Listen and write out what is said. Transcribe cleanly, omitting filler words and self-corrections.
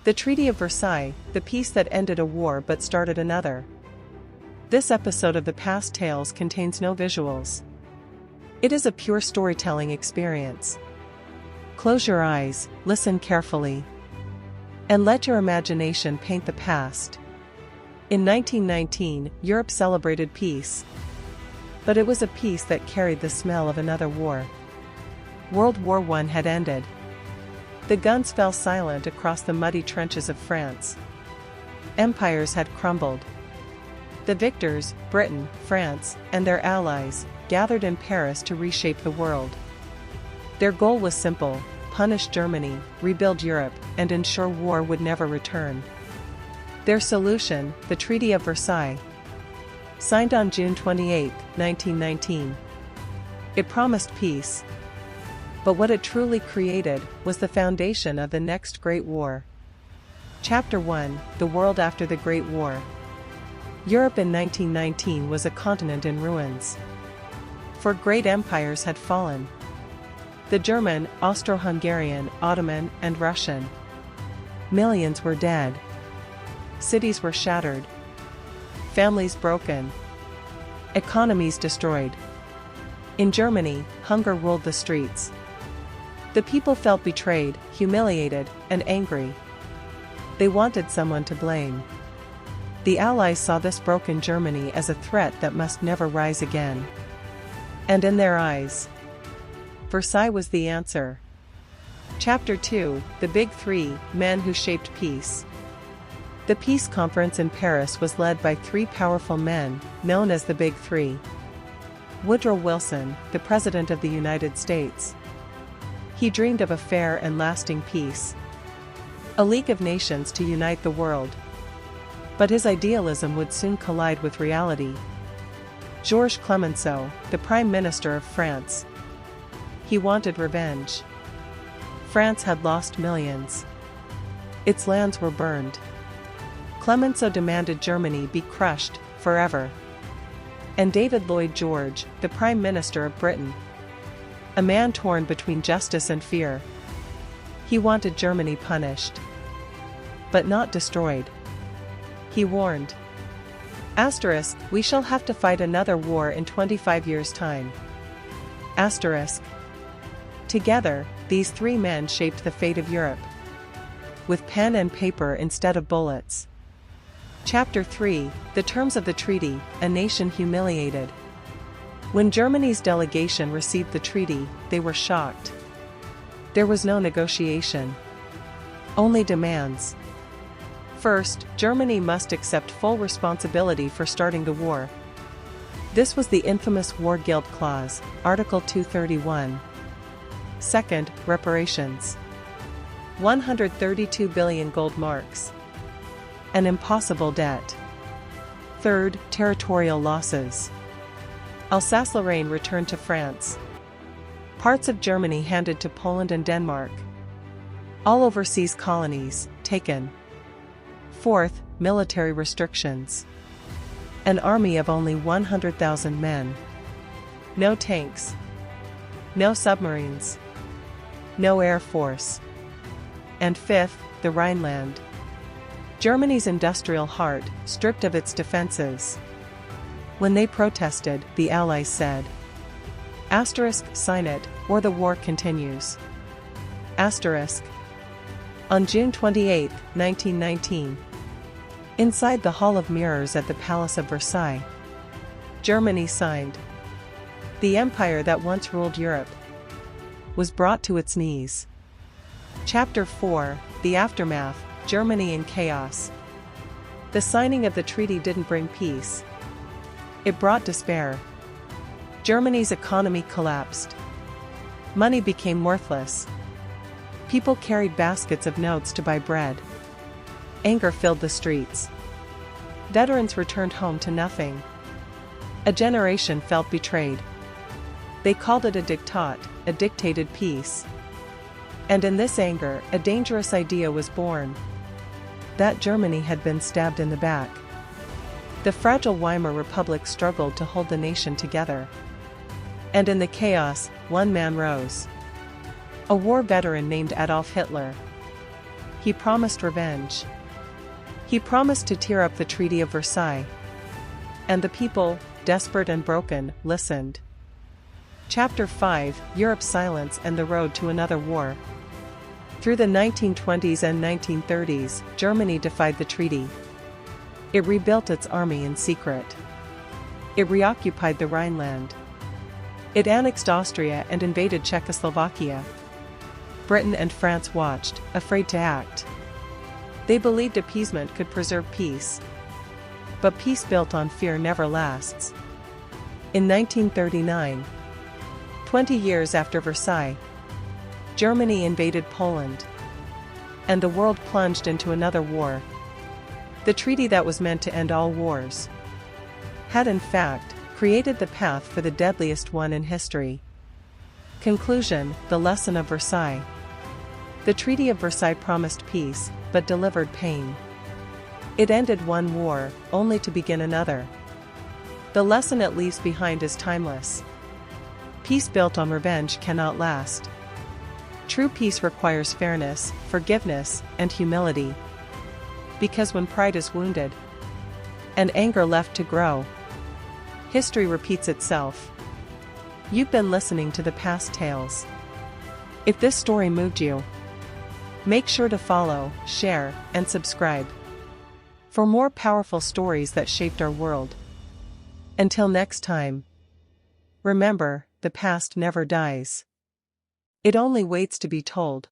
The Treaty of Versailles, the peace that ended a war but started another. This episode of the Past Tales contains no visuals. It is a pure storytelling experience. Close your eyes, listen carefully, and let your imagination paint the past. In 1919, Europe celebrated peace. But it was a peace that carried the smell of another war. World War I had ended. The guns fell silent across the muddy trenches of France. Empires had crumbled. The victors, Britain, France, and their allies, gathered in Paris to reshape the world. Their goal was simple: punish Germany, rebuild Europe, and ensure war would never return. Their solution, the Treaty of Versailles, signed on June 28, 1919. It promised peace. But what it truly created was the foundation of the next Great War. Chapter 1: The World After the Great War. Europe in 1919 was a continent in ruins. For great empires had fallen. The German, Austro-Hungarian, Ottoman, and Russian. Millions were dead. Cities were shattered. Families broken. Economies destroyed. In Germany, hunger ruled the streets. The people felt betrayed, humiliated, and angry. They wanted someone to blame. The Allies saw this broken Germany as a threat that must never rise again. And in their eyes, Versailles was the answer. Chapter 2: The Big Three, Men Who Shaped Peace. The peace conference in Paris was led by three powerful men, known as the Big Three. Woodrow Wilson, the President of the United States. He dreamed of a fair and lasting peace. A League of Nations to unite the world. But his idealism would soon collide with reality. Georges Clemenceau, the Prime Minister of France. He wanted revenge. France had lost millions. Its lands were burned. Clemenceau demanded Germany be crushed, forever. And David Lloyd George, the Prime Minister of Britain. A man torn between justice and fear. He wanted Germany punished. But not destroyed. He warned. Asterisk, we shall have to fight another war in 25 years' time. Asterisk. Together, these three men shaped the fate of Europe. With pen and paper instead of bullets. Chapter 3: The Terms of the Treaty, A Nation Humiliated. When Germany's delegation received the treaty, they were shocked. There was no negotiation. Only demands. First, Germany must accept full responsibility for starting the war. This was the infamous War Guilt Clause, Article 231. Second, reparations. 132 billion gold marks. An impossible debt. Third, territorial losses. Alsace-Lorraine returned to France. Parts of Germany handed to Poland and Denmark. All overseas colonies, taken. Fourth, military restrictions. An army of only 100,000 men. No tanks. No submarines. No air force. And fifth, the Rhineland. Germany's industrial heart, stripped of its defenses. When they protested, the Allies said, asterisk, sign it, or the war continues. Asterisk. On June 28, 1919, inside the Hall of Mirrors at the Palace of Versailles, Germany signed. The empire that once ruled Europe was brought to its knees. Chapter 4: The Aftermath, Germany in Chaos. The signing of the treaty didn't bring peace. It brought despair. Germany's economy collapsed. Money became worthless. People carried baskets of notes to buy bread. Anger filled the streets. Veterans returned home to nothing. A generation felt betrayed. They called it a diktat, a dictated peace. And in this anger, a dangerous idea was born. That Germany had been stabbed in the back. The fragile Weimar Republic struggled to hold the nation together. And in the chaos, one man rose. A war veteran named Adolf Hitler. He promised revenge. He promised to tear up the Treaty of Versailles. And the people, desperate and broken, listened. Chapter 5: Europe's Silence and the Road to Another War. Through the 1920s and 1930s, Germany defied the treaty. It rebuilt its army in secret. It reoccupied the Rhineland. It annexed Austria and invaded Czechoslovakia. Britain and France watched, afraid to act. They believed appeasement could preserve peace. But peace built on fear never lasts. In 1939, 20 years after Versailles, Germany invaded Poland. And the world plunged into another war. The treaty that was meant to end all wars had in fact created the path for the deadliest one in history. Conclusion: the lesson of Versailles. The Treaty of Versailles promised peace, but delivered pain. It ended one war, only to begin another. The lesson it leaves behind is timeless. Peace built on revenge cannot last. True peace requires fairness, forgiveness, and humility. Because when pride is wounded, and anger left to grow, history repeats itself. You've been listening to the past tales. If this story moved you, make sure to follow, share, and subscribe for more powerful stories that shaped our world. Until next time, remember, the past never dies. It only waits to be told.